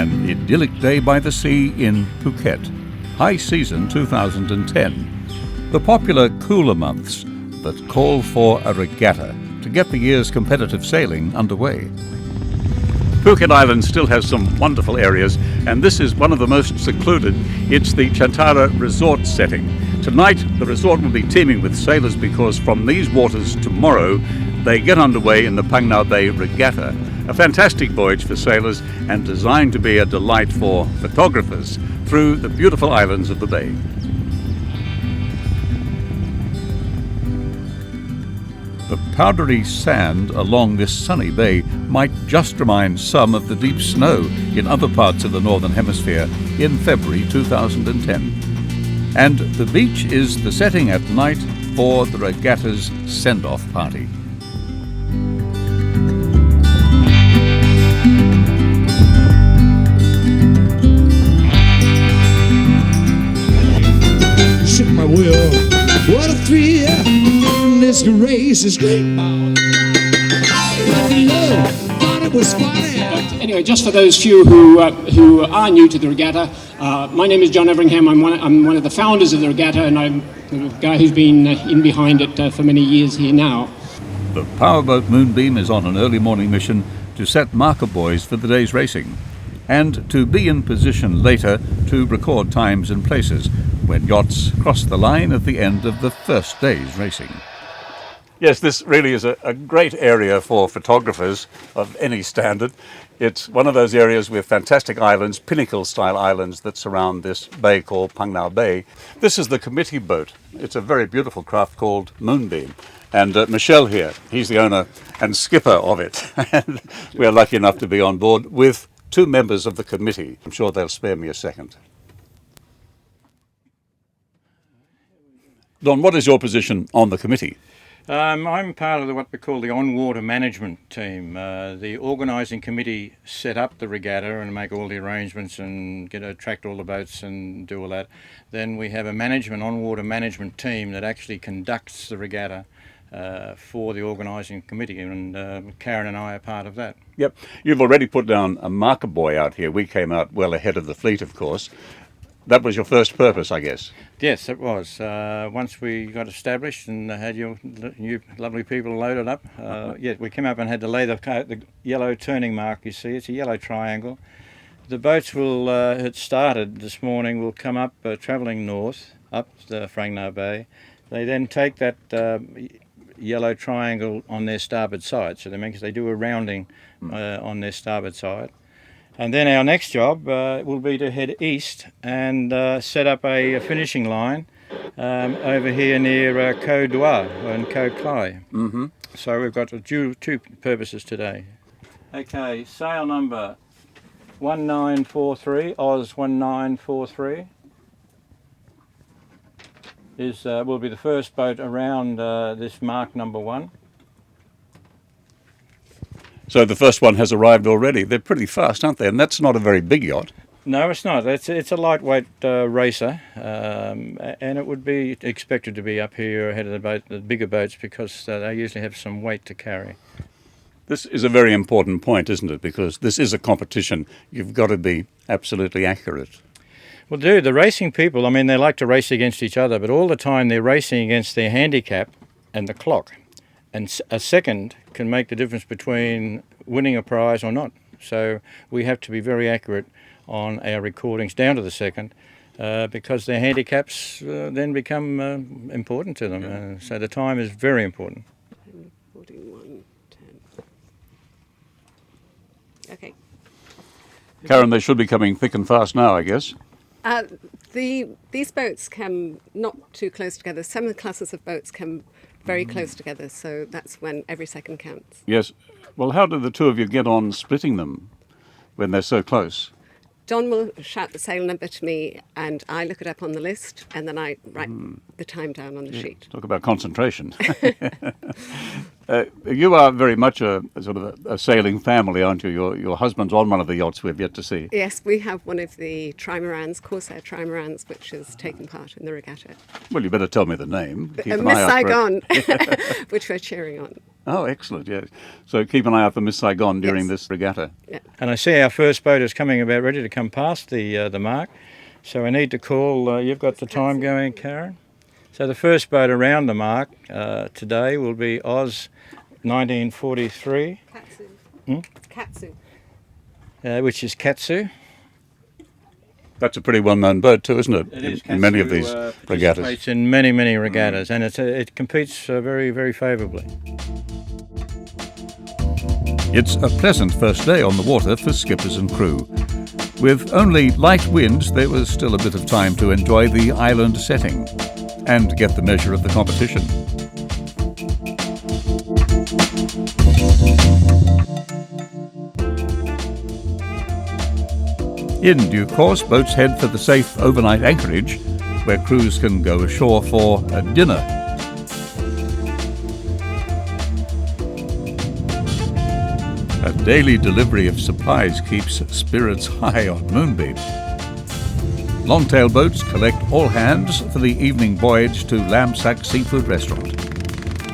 an idyllic day by the sea in Phuket. High season 2010. The popular cooler months that call for a regatta to get the year's competitive sailing underway. Phuket Island still has some wonderful areas, and this is one of the most secluded. It's the Chantara resort setting. Tonight, the resort will be teeming with sailors because from these waters tomorrow, they get underway in the Phang Bay Regatta, a fantastic voyage for sailors and designed to be a delight for photographers through the beautiful islands of the bay. The powdery sand along this sunny bay might just remind some of the deep snow in other parts of the Northern Hemisphere in February 2010. And the beach is the setting at night for the regatta's send-off party. Ship my wheel, what a thrill! This race is great. Love, thought it was funny. Anyway, just for those few who are new to the regatta, my name is John Everingham. I'm one of the founders of the regatta, and I'm the guy who's been in behind it for many years here now. The powerboat Moonbeam is on an early morning mission to set marker buoys for the day's racing, and to be in position later to record times and places when yachts cross the line at the end of the first day's racing. Yes, this really is a great area for photographers of any standard. It's one of those areas with fantastic islands, pinnacle-style islands that surround this bay called Phang Bay. This is the committee boat. It's a very beautiful craft called Moonbeam. And Michelle here, he's the owner and skipper of it. And we're lucky enough to be on board with two members of the committee. I'm sure they'll spare me a second. Don, what is your position on the committee? I'm part of what we call the on-water management team. The organising committee set up the regatta and make all the arrangements and attract all the boats and do all that. Then we have a on-water management team that actually conducts the regatta for the organising committee, and Karen and I are part of that. Yep. You've already put down a marker buoy out here. We came out well ahead of the fleet, of course. That was your first purpose, I guess. Yes, it was. Once we got established and had you lovely people loaded up, we came up and had to lay the yellow turning mark. You see, it's a yellow triangle. The boats had started this morning, will come up travelling north, up the Phang Bay. They then take that yellow triangle on their starboard side. So they do a rounding on their starboard side. And then our next job will be to head east and set up a finishing line over here near Koh Dua and Koh Klai. Mm-hmm. So we've got two purposes today. Okay, sail number 1943, Oz 1943, will be the first boat around this mark number 1. So the first one has arrived already. They're pretty fast, aren't they? And that's not a very big yacht. No, it's not. It's a lightweight racer, and it would be expected to be up here ahead of the bigger boats because they usually have some weight to carry. This is a very important point, isn't it? Because this is a competition. You've got to be absolutely accurate. Well, the racing people, they like to race against each other, but all the time they're racing against their handicap and the clock. And a second can make the difference between winning a prize or not. So we have to be very accurate on our recordings down to the second because their handicaps then become important to them. So the time is very important. 41:10. Okay. Karen, they should be coming thick and fast now, I guess. These boats come not too close together. Some of the classes of boats come very close together, so that's when every second counts. Yes. Well, how do the two of you get on splitting them when they're so close? John will shout the sail number to me, and I look it up on the list, and then I write the time down on the sheet. Talk about concentration. You are very much a sort of a sailing family, aren't you? Your husband's on one of the yachts we've yet to see. Yes, we have one of the trimarans, Corsair trimarans, which has taken part in the regatta. Well, you better tell me the name. Miss Saigon, which we're cheering on. Oh, excellent, yes. So keep an eye out for Miss Saigon during Yes. this regatta. Yeah. And I see our first boat is coming about ready to come past the mark. So I need to call, you've got the time going, Karen? So the first boat around the mark today will be Oz 1943, Katsu. which is Katsu. That's a pretty well-known boat too, isn't it? In many of these regattas. Participates in many regattas, and it competes very, very favourably. It's a pleasant first day on the water for skippers and crew. With only light winds, there was still a bit of time to enjoy the island setting and get the measure of the competition. In due course, boats head for the safe overnight anchorage, where crews can go ashore for a dinner. A daily delivery of supplies keeps spirits high on Moonbeam. Longtail boats collect all hands for the evening voyage to Lamsack Seafood Restaurant.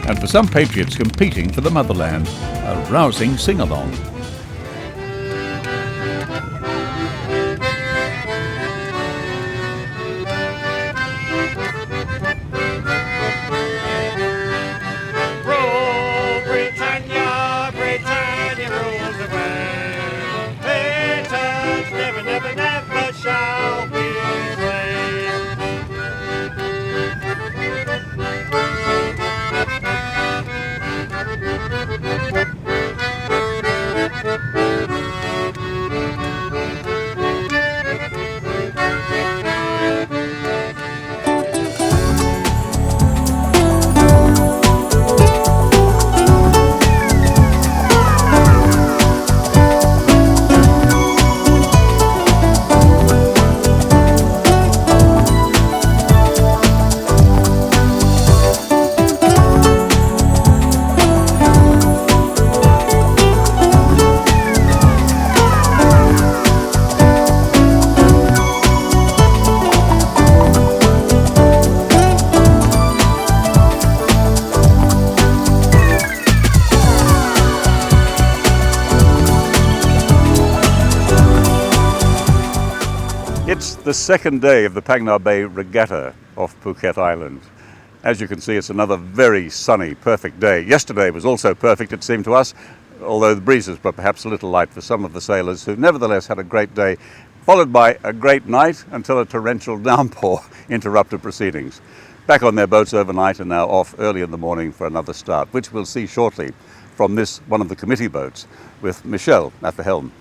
And for some patriots competing for the motherland, a rousing sing-along. Rule Britannia, Britannia rules the world. Britons never, never, never shall be slain. It's the second day of the Phang Bay Regatta off Phuket Island. As you can see, it's another very sunny, perfect day. Yesterday was also perfect, it seemed to us, although the breezes were perhaps a little light for some of the sailors who nevertheless had a great day, followed by a great night until a torrential downpour interrupted proceedings. Back on their boats overnight and now off early in the morning for another start, which we'll see shortly from this one of the committee boats with Michelle at the helm.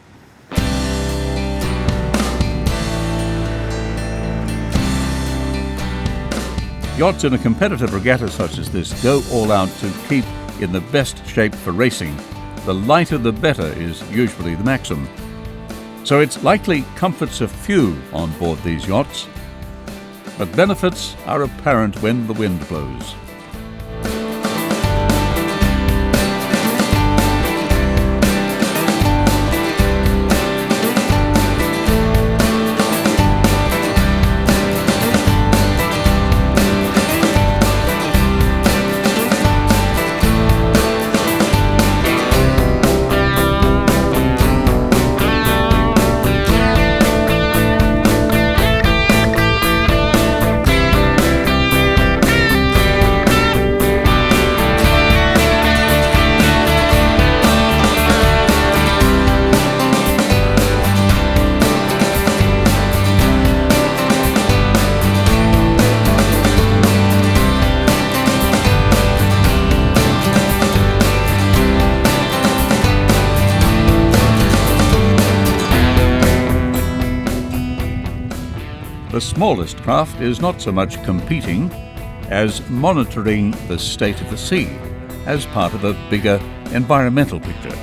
Yachts in a competitive regatta such as this go all out to keep in the best shape for racing. The lighter the better is usually the maxim. So it's likely comforts are few on board these yachts, but benefits are apparent when the wind blows. The smallest craft is not so much competing as monitoring the state of the sea as part of a bigger environmental picture.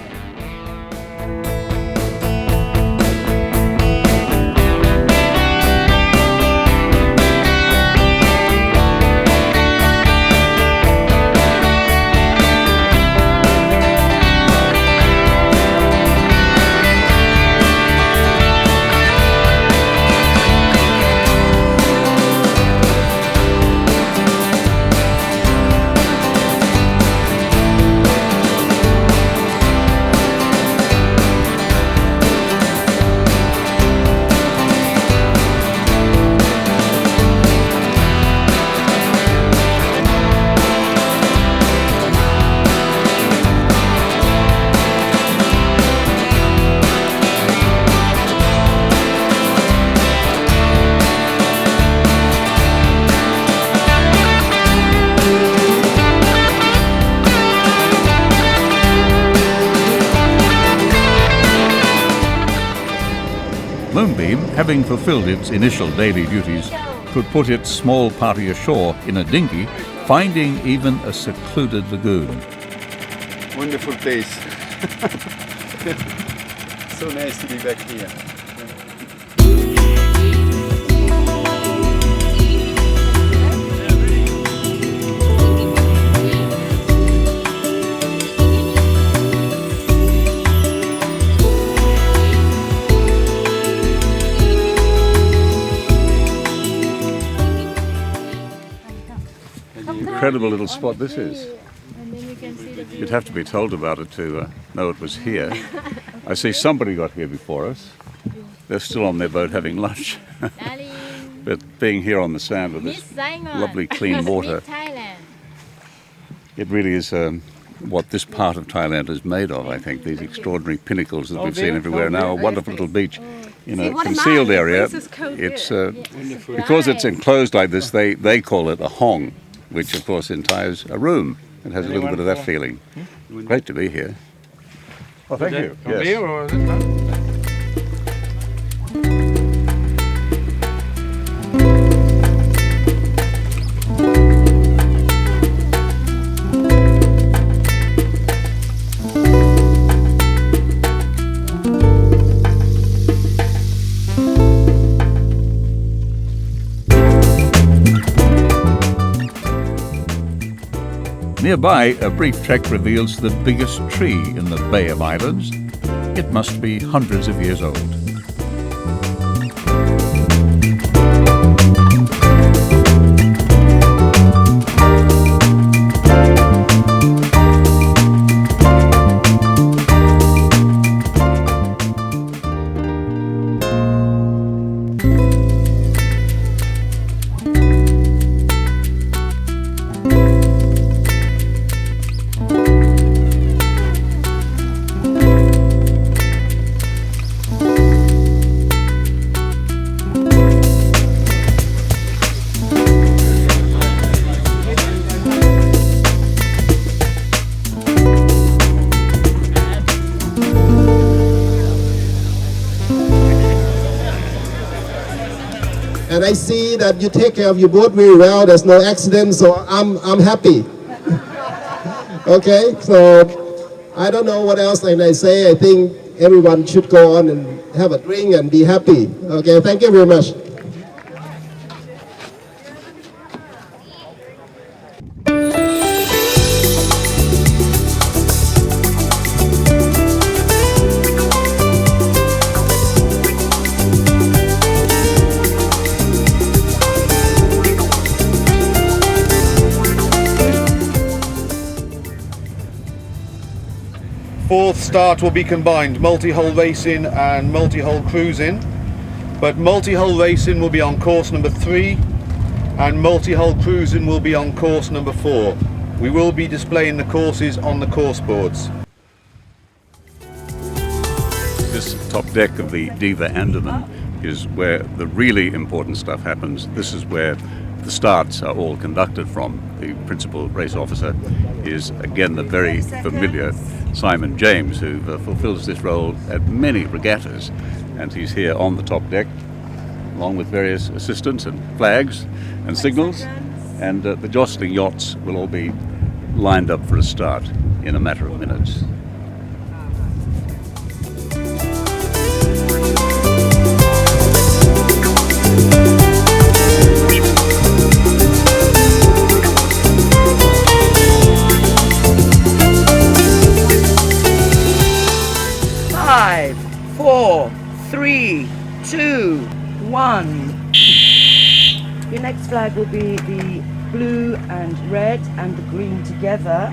Moonbeam, having fulfilled its initial daily duties, could put its small party ashore in a dinghy, finding even a secluded lagoon. Wonderful place. So nice to be back here. Incredible little spot this is. You'd have to be told about it to know it was here. I see somebody got here before us. They're still on their boat having lunch. But being here on the sand with this lovely clean water, it really is what this part of Thailand is made of, I think. These extraordinary pinnacles that we've seen everywhere now, a wonderful little beach in a concealed area. It's because it's enclosed like this, they call it a hong, which of course in Thai is a room. It has a little bit of that feeling. Great to be here. Oh, thank you. A beer or is it done? Nearby, a brief trek reveals the biggest tree in the Bay of Islands. It must be hundreds of years old. And I see that you take care of your boat very well. There's no accidents, so I'm happy. Okay, so I don't know what else can I say. I think everyone should go on and have a drink and be happy. Okay, thank you very much. Fourth start will be combined, multi-hull racing and multi-hull cruising. But multi-hull racing will be on course number 3 and multi-hull cruising will be on course number 4. We will be displaying the courses on the course boards. This top deck of the Diva Andaman is where the really important stuff happens. This is where the starts are all conducted from. The principal race officer is again the very familiar Simon James, who fulfills this role at many regattas, and he's here on the top deck along with various assistants and flags and signals, and the jostling yachts will all be lined up for a start in a matter of minutes. Five, 4, 3, 2, 1. Your next flag will be the blue and red and the green together.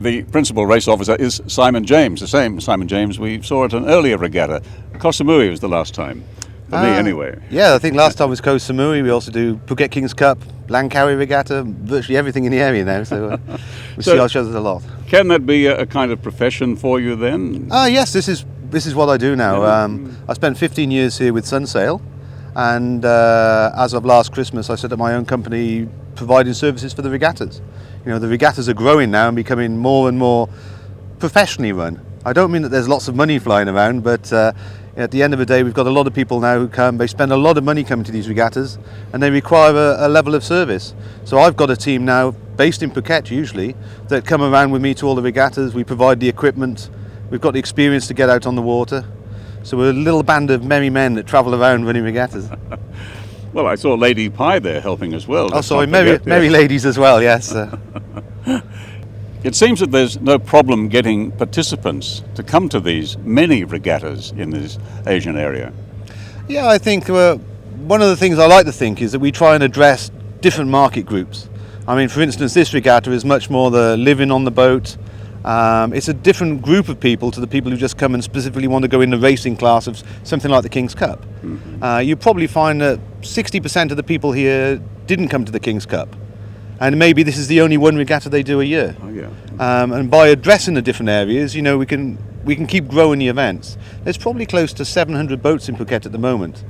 The principal race officer is Simon James, the same Simon James we saw at an earlier regatta. Koh Samui was the last time, for me anyway. Yeah, I think last time was Koh Samui. We also do Phuket Kings Cup, Langkawi Regatta, virtually everything in the area now, so we see each other a lot. Can that be a kind of profession for you then? Yes, this is what I do now. I spent 15 years here with Sunsail, and as of last Christmas I set up my own company providing services for the regattas. You know, the regattas are growing now and becoming more and more professionally run. I don't mean that there's lots of money flying around, but at the end of the day, we've got a lot of people now who come. They spend a lot of money coming to these regattas, and they require a level of service. So I've got a team now, based in Phuket usually, that come around with me to all the regattas. We provide the equipment. We've got the experience to get out on the water. So we're a little band of merry men that travel around running regattas. Well, I saw Lady Pie there helping as well. Oh, sorry, merry ladies as well, yes. It seems that there's no problem getting participants to come to these many regattas in this Asian area. Yeah, I think one of the things I like to think is that we try and address different market groups. I mean, for instance, this regatta is much more the living on the boat. It's a different group of people to the people who just come and specifically want to go in the racing class of something like the King's Cup. Mm-hmm. You probably find that 60% of the people here didn't come to the King's Cup. And maybe this is the only one regatta they do a year. Oh, yeah. And by addressing the different areas, you know, we can keep growing the events. There's probably close to 700 boats in Phuket at the moment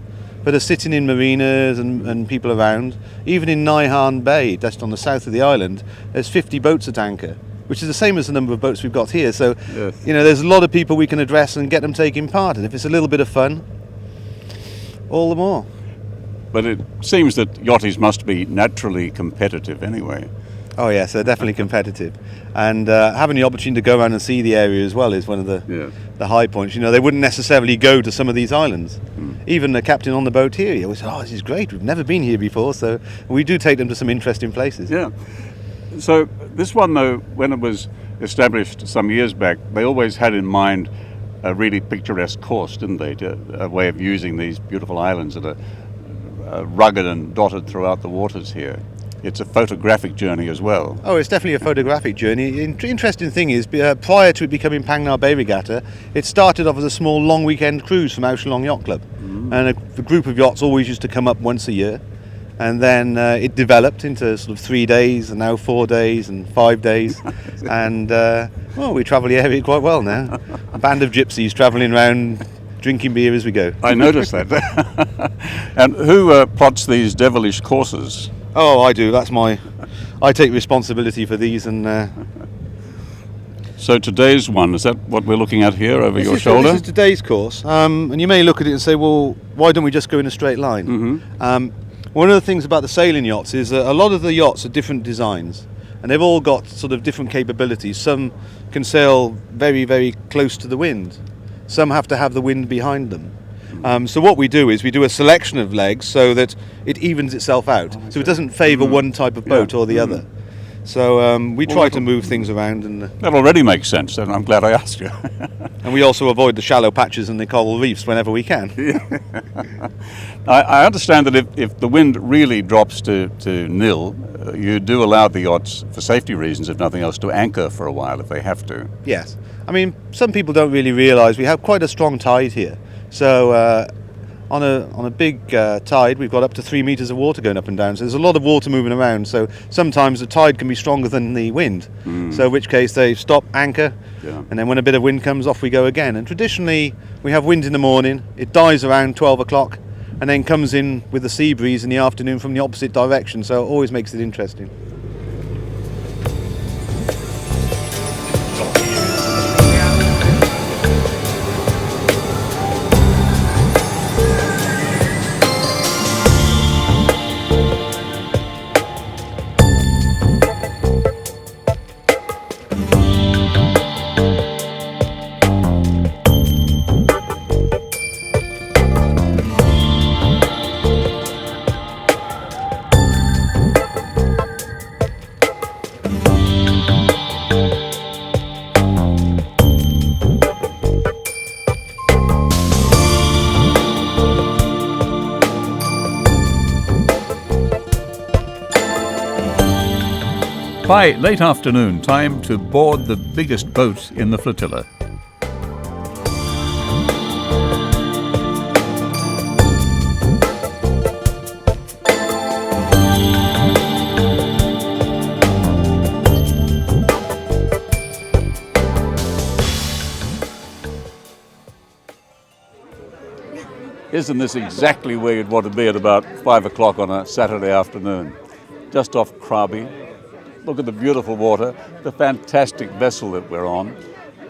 that are sitting in marinas and people around. Even in Nai Han Bay, just on the south of the island, there's 50 boats at anchor, which is the same as the number of boats we've got here. So, yes, you know, there's a lot of people we can address and get them taking part. And if it's a little bit of fun, all the more. But it seems that yachties must be naturally competitive anyway. Oh yes, they're definitely competitive, and having the opportunity to go around and see the area as well is one of the high points. You know, they wouldn't necessarily go to some of these islands. Even the captain on the boat here, he always said, "Oh, this is great. We've never been here before." So we do take them to some interesting places. Yeah. So this one, though, when it was established some years back, they always had in mind a really picturesque course, didn't they? A way of using these beautiful islands that are rugged and dotted throughout the waters here. It's a photographic journey as well. Oh, it's definitely a photographic journey. Interesting thing is, prior to it becoming Phang Bay Regatta, it started off as a small long weekend cruise from Ao Long Yacht Club. And a group of yachts always used to come up once a year. And then it developed into sort of 3 days, and now 4 days and 5 days. And, well, we travel the area quite well now. A band of gypsies travelling around, drinking beer as we go. I noticed that. And who plots these devilish courses? Oh, I do. I take responsibility for these. And so today's one, is that what we're looking at here over your shoulder? This is today's course. And you may look at it and say, well, why don't we just go in a straight line? Mm-hmm. One of the things about the sailing yachts is that a lot of the yachts are different designs, and they've all got sort of different capabilities. Some can sail very, very close to the wind. Some have to have the wind behind them. So what we do is we do a selection of legs so that it evens itself out. So it doesn't favour one type of boat or the other. So we try to move things around. And that already makes sense, and I'm glad I asked you. And we also avoid the shallow patches and the coral reefs whenever we can. I understand that if the wind really drops to nil, you do allow the yachts, for safety reasons, if nothing else, to anchor for a while if they have to. Yes. I mean, some people don't really realise we have quite a strong tide here. So on a big tide, we've got up to 3 metres of water going up and down. So there's a lot of water moving around. So sometimes the tide can be stronger than the wind. So in which case they stop, anchor, and then when a bit of wind comes, off we go again. And traditionally, we have wind in the morning. It dies around 12 o'clock and then comes in with the sea breeze in the afternoon from the opposite direction. So it always makes it interesting. By late afternoon, time to board the biggest boat in the flotilla. Isn't this exactly where you'd want to be at about 5 o'clock on a Saturday afternoon? Just off Krabi. Look at the beautiful water, the fantastic vessel that we're on.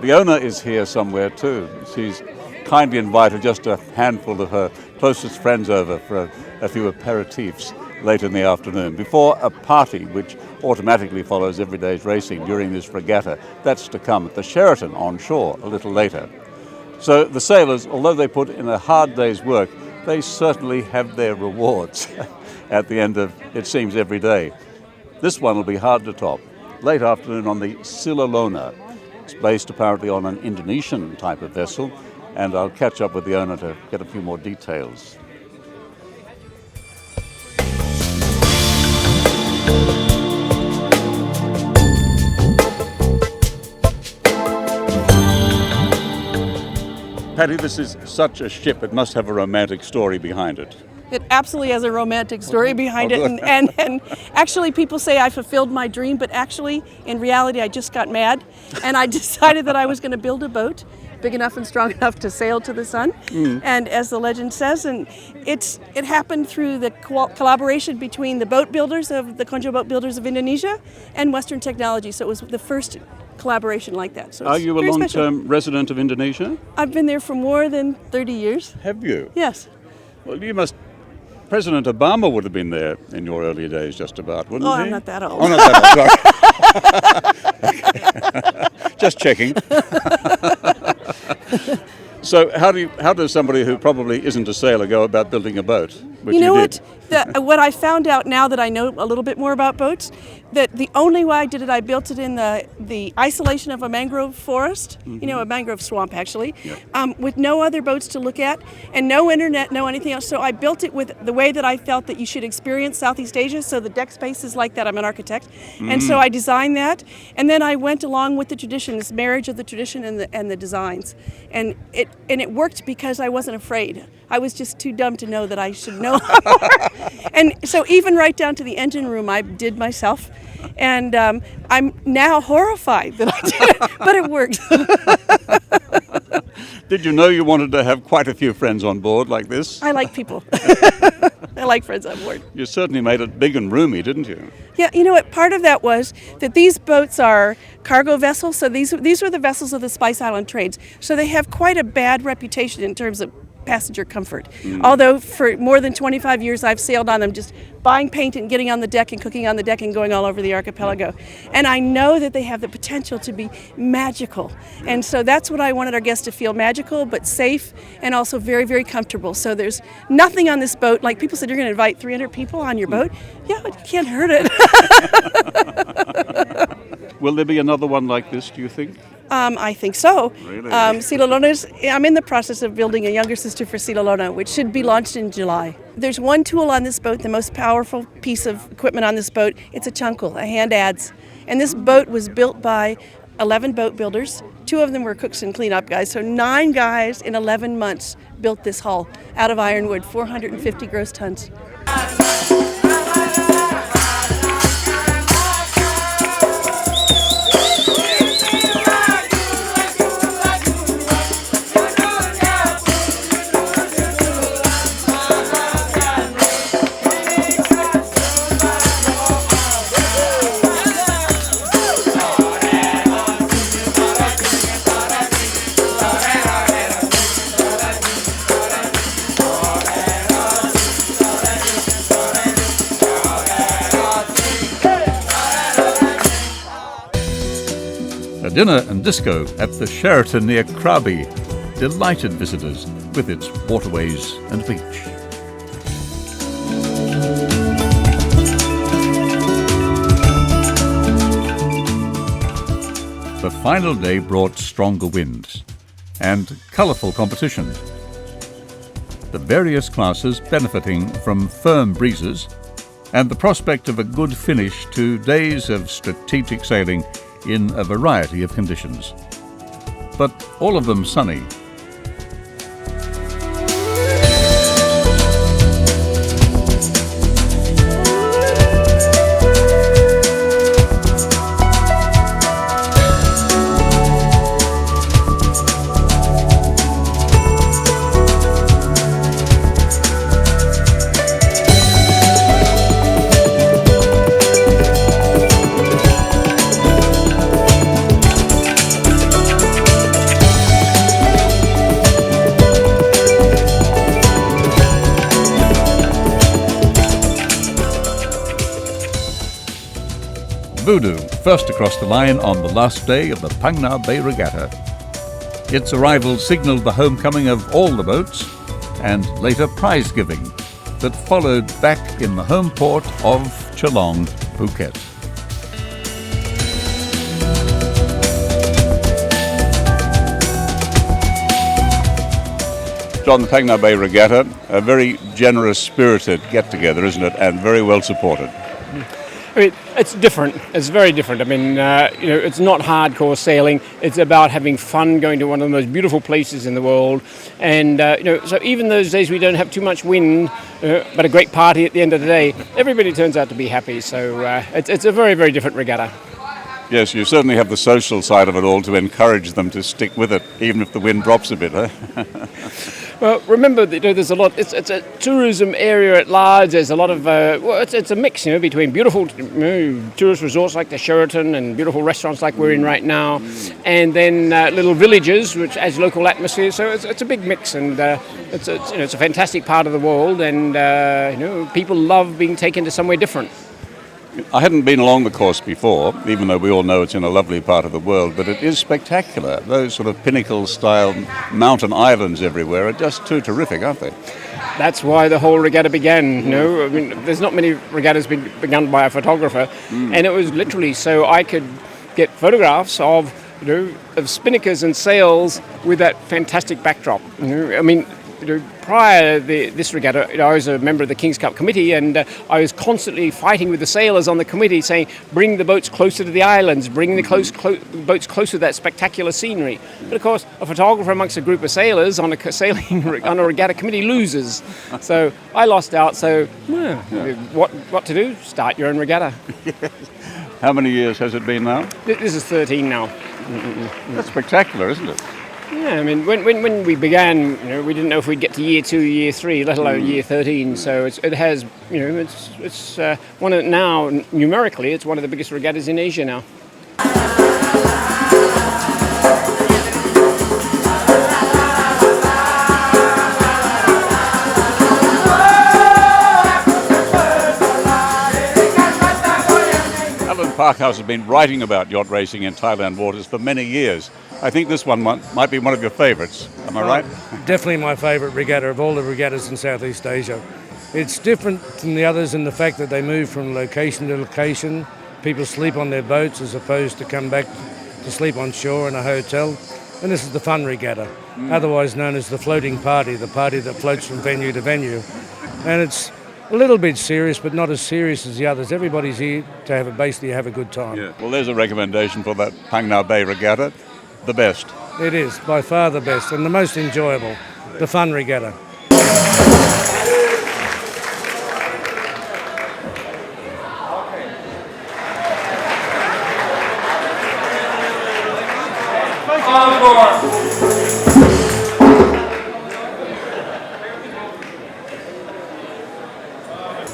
The owner is here somewhere too. She's kindly invited just a handful of her closest friends over for a few aperitifs late in the afternoon, before a party which automatically follows every day's racing during this regatta. That's to come at the Sheraton on shore a little later. So the sailors, although they put in a hard day's work, they certainly have their rewards at the end of, it seems, every day. This one will be hard to top. Late afternoon on the Silalona. It's based apparently on an Indonesian type of vessel, and I'll catch up with the owner to get a few more details. Patty, this is such a ship, it must have a romantic story behind it. It absolutely has a romantic story behind it, and actually people say I fulfilled my dream, but actually, in reality, I just got mad, and I decided that I was going to build a boat big enough and strong enough to sail to the sun, and as the legend says, and it happened through the collaboration between the boat builders of the Konjo boat builders of Indonesia and Western technology, so it was the first collaboration like that. So are you a long-term resident of Indonesia? I've been there for more than 30 years. Have you? Yes. Well, you must... President Obama would have been there in your early days, just about, wouldn't he? I'm not that old. Oh, not that old. Okay. Just checking. So how does somebody who probably isn't a sailor go about building a boat? Which you know did? What I found out now that I know a little bit more about boats, that the only way I did it, I built it in the isolation of a mangrove forest, a mangrove swamp actually, with no other boats to look at and no internet, no anything else. So I built it with the way that I felt that you should experience Southeast Asia. So the deck space is like that. I'm an architect. And so I designed that. And then I went along with the tradition, this marriage of the tradition and the designs. And it worked because I wasn't afraid. I was just too dumb to know that I should know more. And so even right down to the engine room, I did myself. And I'm now horrified that I did it, but it worked. Did you know you wanted to have quite a few friends on board like this? I like people. I like friends on board. You certainly made it big and roomy, didn't you? Yeah, you know what? Part of that was that these boats are cargo vessels. So these were the vessels of the Spice Island trades. So they have quite a bad reputation in terms of passenger comfort. Although for more than 25 years I've sailed on them, just buying paint and getting on the deck and cooking on the deck and going all over the archipelago. And I know that they have the potential to be magical. And so that's what I wanted our guests to feel: magical but safe and also very, very comfortable. So there's nothing on this boat. Like people said, you're going to invite 300 people on your boat? Yeah, but you can't hurt it. Will there be another one like this, do you think? I think so. Really? I'm in the process of building a younger sister for Silalona, which should be launched in July. There's one tool on this boat, the most powerful piece of equipment on this boat. It's a chunkle, a hand adze. And this boat was built by 11 boat builders. 2 of them were cooks and cleanup guys. So 9 guys in 11 months built this hull out of ironwood, 450 gross tons. Dinner and disco at the Sheraton near Krabi delighted visitors with its waterways and beach. The final day brought stronger winds and colourful competition. The various classes benefiting from firm breezes and the prospect of a good finish to days of strategic sailing in a variety of conditions, but all of them sunny. Voodoo first across the line on the last day of the Phang Bay Regatta. Its arrival signalled the homecoming of all the boats and later prize giving that followed back in the home port of Geelong, Phuket. John, the Phang Bay Regatta, a very generous, spirited get-together, isn't it? And very well supported. I mean, it's different. It's very different. I mean, it's not hardcore sailing. It's about having fun, going to one of the most beautiful places in the world. And, so even those days we don't have too much wind, but a great party at the end of the day, everybody turns out to be happy. So it's a very, very different regatta. Yes, you certainly have the social side of it all to encourage them to stick with it, even if the wind drops a bit, huh? Well, remember that there's a lot. It's a tourism area at large. There's a lot of it's a mix, between beautiful tourist resorts like the Sheraton and beautiful restaurants like we're in right now, and then little villages which adds local atmosphere. So it's a big mix, and it's a fantastic part of the world, and people love being taken to somewhere different. I hadn't been along the course before, even though we all know it's in a lovely part of the world, but it is spectacular. Those sort of pinnacle-style mountain islands everywhere are just too terrific, aren't they? That's why the whole regatta began. I mean, there's not many regattas begun by a photographer, and it was literally so I could get photographs of spinnakers and sails with that fantastic backdrop. I mean, prior to this regatta, I was a member of the King's Cup committee, and I was constantly fighting with the sailors on the committee, saying, "Bring the boats closer to the islands, bring the boats closer to that spectacular scenery." But of course, a photographer amongst a group of sailors on a regatta committee loses. So I lost out. So what to do? Start your own regatta. How many years has it been now? This is 13 now. That's spectacular, isn't it? Yeah, I mean, when we began, we didn't know if we'd get to year 2, year 3, let alone year 13. So it has, it's one of now numerically, it's one of the biggest regattas in Asia now. Parkhouse has been writing about yacht racing in Thailand waters for many years. I think this one might be one of your favourites. Am I right? Definitely my favourite regatta of all the regattas in Southeast Asia. It's different from the others in the fact that they move from location to location. People sleep on their boats as opposed to come back to sleep on shore in a hotel. And this is the fun regatta, otherwise known as the floating party, the party that floats from venue to venue. And it's a little bit serious, but not as serious as the others. Everybody's here to basically have a good time. Yeah. Well, there's a recommendation for that Phang Bay Regatta. The best. It is, by far the best and the most enjoyable, the fun regatta.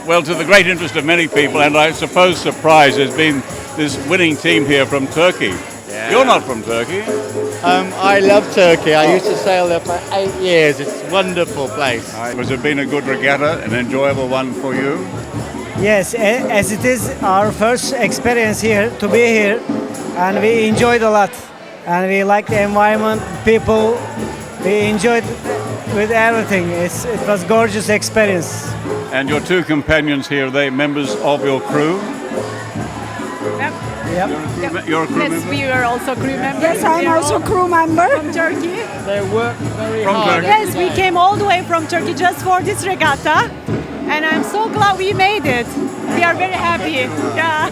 Well, to the great interest of many people, and I suppose surprise, there's been this winning team here from Turkey. Yeah. You're not from Turkey. I love Turkey. I used to sail there for 8 years. It's a wonderful place. Has it been a good regatta, an enjoyable one for you? Yes, as it is our first experience here, to be here, and we enjoyed a lot. And we like the environment, people, we enjoyed with everything. It was a gorgeous experience. And your two companions here, are they members of your crew? Yep. You're a crew yes, member? we are also crew members. Yes, I'm also crew member. From Turkey. They work very from hard. Turkey? Yes, we came all the way from Turkey just for this regatta. And I'm so glad we made it. We are very happy. Yeah.